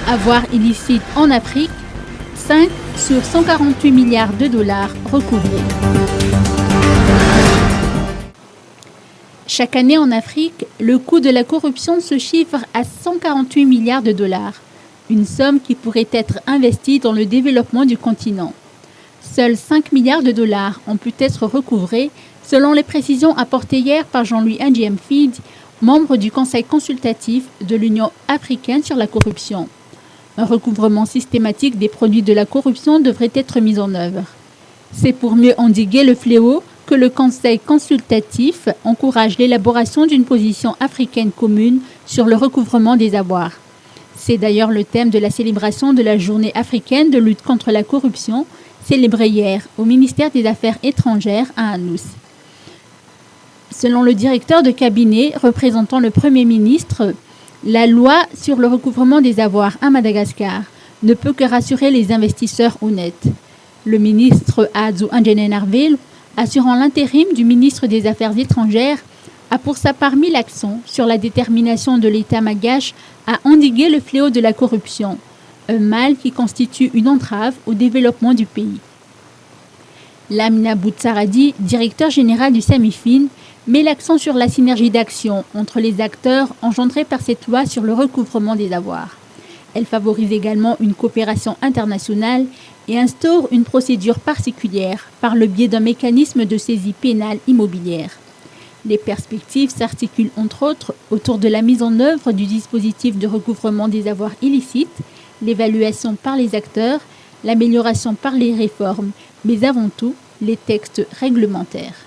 Avoirs illicites en Afrique, 5 sur 148 milliards de dollars recouvrés. Chaque année en Afrique, le coût de la corruption se chiffre à 148 milliards de dollars, une somme qui pourrait être investie dans le développement du continent. Seuls 5 milliards de dollars ont pu être recouvrés, selon les précisions apportées hier par Jean-Louis Ndjemfid, membre du Conseil consultatif de l'Union africaine sur la corruption. Un recouvrement systématique des produits de la corruption devrait être mis en œuvre. C'est pour mieux endiguer le fléau que le Conseil consultatif encourage l'élaboration d'une position africaine commune sur le recouvrement des avoirs. C'est d'ailleurs le thème de la célébration de la Journée africaine de lutte contre la corruption, célébrée hier au ministère des Affaires étrangères à Anous. Selon le directeur de cabinet représentant le Premier ministre, la loi sur le recouvrement des avoirs à Madagascar ne peut que rassurer les investisseurs honnêtes. Le ministre Adzo Angenenarville, assurant l'intérim du ministre des Affaires étrangères, a pour sa part mis l'accent sur la détermination de l'État malgache à endiguer le fléau de la corruption, un mal qui constitue une entrave au développement du pays. Lamina Boutsaradi, directeur général du SAMIFIN, met l'accent sur la synergie d'action entre les acteurs engendrée par cette loi sur le recouvrement des avoirs. Elle favorise également une coopération internationale et instaure une procédure particulière par le biais d'un mécanisme de saisie pénale immobilière. Les perspectives s'articulent entre autres autour de la mise en œuvre du dispositif de recouvrement des avoirs illicites, l'évaluation par les acteurs, l'amélioration par les réformes, mais avant tout les textes réglementaires.